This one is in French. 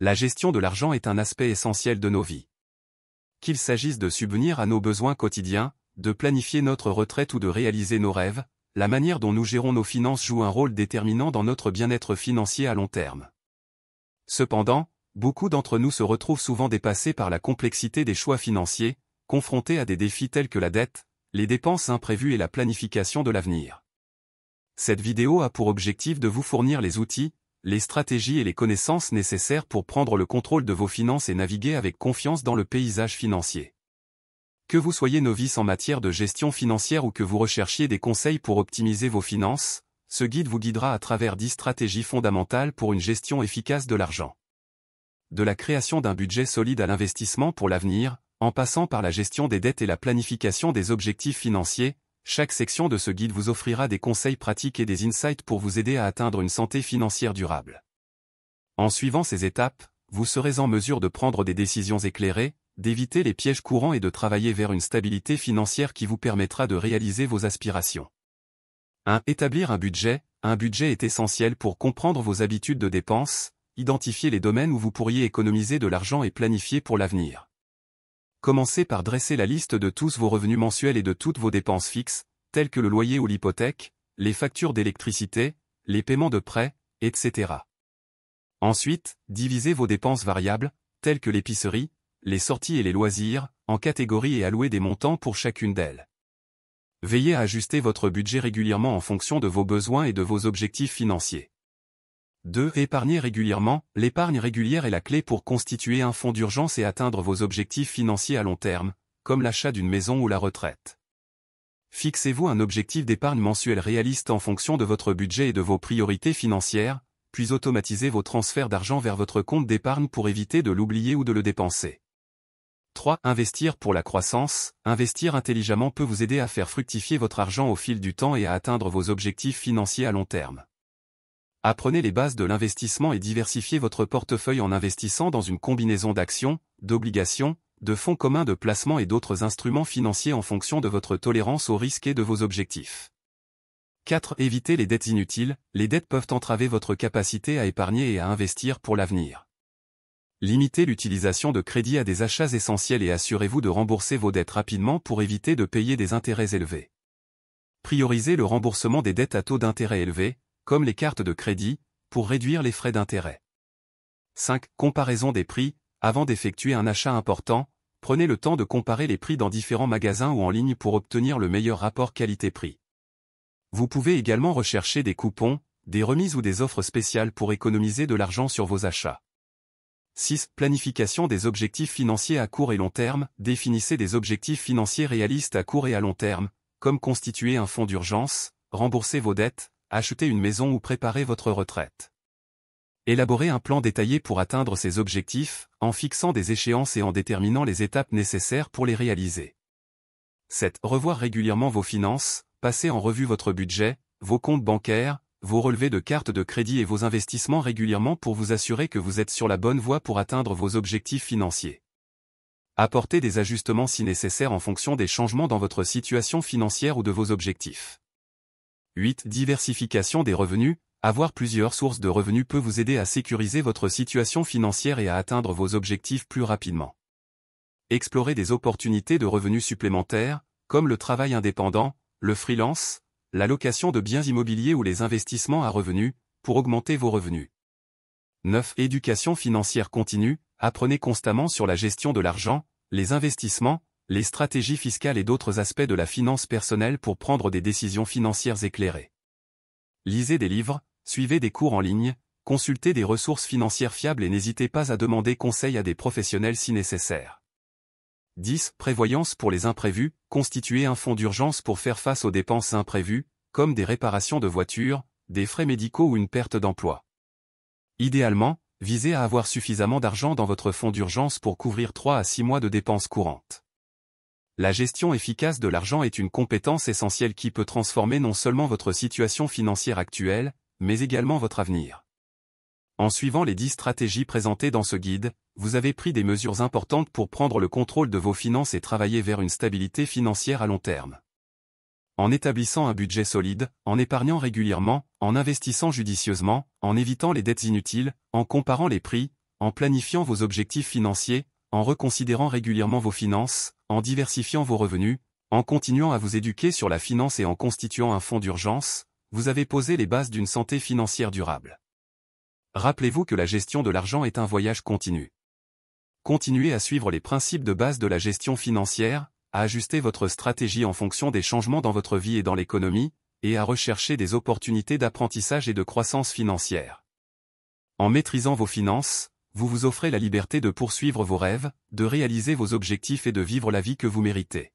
La gestion de l'argent est un aspect essentiel de nos vies. Qu'il s'agisse de subvenir à nos besoins quotidiens, de planifier notre retraite ou de réaliser nos rêves, la manière dont nous gérons nos finances joue un rôle déterminant dans notre bien-être financier à long terme. Cependant, beaucoup d'entre nous se retrouvent souvent dépassés par la complexité des choix financiers, confrontés à des défis tels que la dette, les dépenses imprévues et la planification de l'avenir. Cette vidéo a pour objectif de vous fournir les outils, les stratégies et les connaissances nécessaires pour prendre le contrôle de vos finances et naviguer avec confiance dans le paysage financier. Que vous soyez novice en matière de gestion financière ou que vous recherchiez des conseils pour optimiser vos finances, ce guide vous guidera à travers 10 stratégies fondamentales pour une gestion efficace de l'argent. De la création d'un budget solide à l'investissement pour l'avenir, en passant par la gestion des dettes et la planification des objectifs financiers, chaque section de ce guide vous offrira des conseils pratiques et des insights pour vous aider à atteindre une santé financière durable. En suivant ces étapes, vous serez en mesure de prendre des décisions éclairées, d'éviter les pièges courants et de travailler vers une stabilité financière qui vous permettra de réaliser vos aspirations. 1. Établir un budget. Un budget est essentiel pour comprendre vos habitudes de dépenses, identifier les domaines où vous pourriez économiser de l'argent et planifier pour l'avenir. Commencez par dresser la liste de tous vos revenus mensuels et de toutes vos dépenses fixes, telles que le loyer ou l'hypothèque, les factures d'électricité, les paiements de prêts, etc. Ensuite, divisez vos dépenses variables, telles que l'épicerie, les sorties et les loisirs, en catégories et allouez des montants pour chacune d'elles. Veillez à ajuster votre budget régulièrement en fonction de vos besoins et de vos objectifs financiers. 2. Épargnez régulièrement. L'épargne régulière est la clé pour constituer un fonds d'urgence et atteindre vos objectifs financiers à long terme, comme l'achat d'une maison ou la retraite. Fixez-vous un objectif d'épargne mensuel réaliste en fonction de votre budget et de vos priorités financières, puis automatisez vos transferts d'argent vers votre compte d'épargne pour éviter de l'oublier ou de le dépenser. 3. Investir pour la croissance. Investir intelligemment peut vous aider à faire fructifier votre argent au fil du temps et à atteindre vos objectifs financiers à long terme. Apprenez les bases de l'investissement et diversifiez votre portefeuille en investissant dans une combinaison d'actions, d'obligations, de fonds communs de placement et d'autres instruments financiers en fonction de votre tolérance au risque et de vos objectifs. 4. Évitez les dettes inutiles. Les dettes peuvent entraver votre capacité à épargner et à investir pour l'avenir. Limitez l'utilisation de crédit à des achats essentiels et assurez-vous de rembourser vos dettes rapidement pour éviter de payer des intérêts élevés. Priorisez le remboursement des dettes à taux d'intérêt élevés, comme les cartes de crédit, pour réduire les frais d'intérêt. 5. Comparaison des prix. Avant d'effectuer un achat important, prenez le temps de comparer les prix dans différents magasins ou en ligne pour obtenir le meilleur rapport qualité-prix. Vous pouvez également rechercher des coupons, des remises ou des offres spéciales pour économiser de l'argent sur vos achats. 6. Planification des objectifs financiers à court et long terme. Définissez des objectifs financiers réalistes à court et à long terme, comme constituer un fonds d'urgence, rembourser vos dettes, acheter une maison ou préparer votre retraite. Élaborez un plan détaillé pour atteindre ces objectifs, en fixant des échéances et en déterminant les étapes nécessaires pour les réaliser. 7. Revoir régulièrement vos finances. Passez en revue votre budget, vos comptes bancaires, vos relevés de cartes de crédit et vos investissements régulièrement pour vous assurer que vous êtes sur la bonne voie pour atteindre vos objectifs financiers. Apportez des ajustements si nécessaire en fonction des changements dans votre situation financière ou de vos objectifs. 8. Diversification des revenus. Avoir plusieurs sources de revenus peut vous aider à sécuriser votre situation financière et à atteindre vos objectifs plus rapidement. Explorez des opportunités de revenus supplémentaires, comme le travail indépendant, le freelance, la location de biens immobiliers ou les investissements à revenus, pour augmenter vos revenus. 9. Éducation financière continue. Apprenez constamment sur la gestion de l'argent, les investissements, les stratégies fiscales et d'autres aspects de la finance personnelle pour prendre des décisions financières éclairées. Lisez des livres, suivez des cours en ligne, consultez des ressources financières fiables et n'hésitez pas à demander conseil à des professionnels si nécessaire. 10. Prévoyance pour les imprévus. Constituez un fonds d'urgence pour faire face aux dépenses imprévues, comme des réparations de voitures, des frais médicaux ou une perte d'emploi. Idéalement, visez à avoir suffisamment d'argent dans votre fonds d'urgence pour couvrir 3 à 6 mois de dépenses courantes. La gestion efficace de l'argent est une compétence essentielle qui peut transformer non seulement votre situation financière actuelle, mais également votre avenir. En suivant les 10 stratégies présentées dans ce guide, vous avez pris des mesures importantes pour prendre le contrôle de vos finances et travailler vers une stabilité financière à long terme. En établissant un budget solide, en épargnant régulièrement, en investissant judicieusement, en évitant les dettes inutiles, en comparant les prix, en planifiant vos objectifs financiers, en reconsidérant régulièrement vos finances, en diversifiant vos revenus, en continuant à vous éduquer sur la finance et en constituant un fonds d'urgence, vous avez posé les bases d'une santé financière durable. Rappelez-vous que la gestion de l'argent est un voyage continu. Continuez à suivre les principes de base de la gestion financière, à ajuster votre stratégie en fonction des changements dans votre vie et dans l'économie, et à rechercher des opportunités d'apprentissage et de croissance financière. En maîtrisant vos finances, vous vous offrez la liberté de poursuivre vos rêves, de réaliser vos objectifs et de vivre la vie que vous méritez.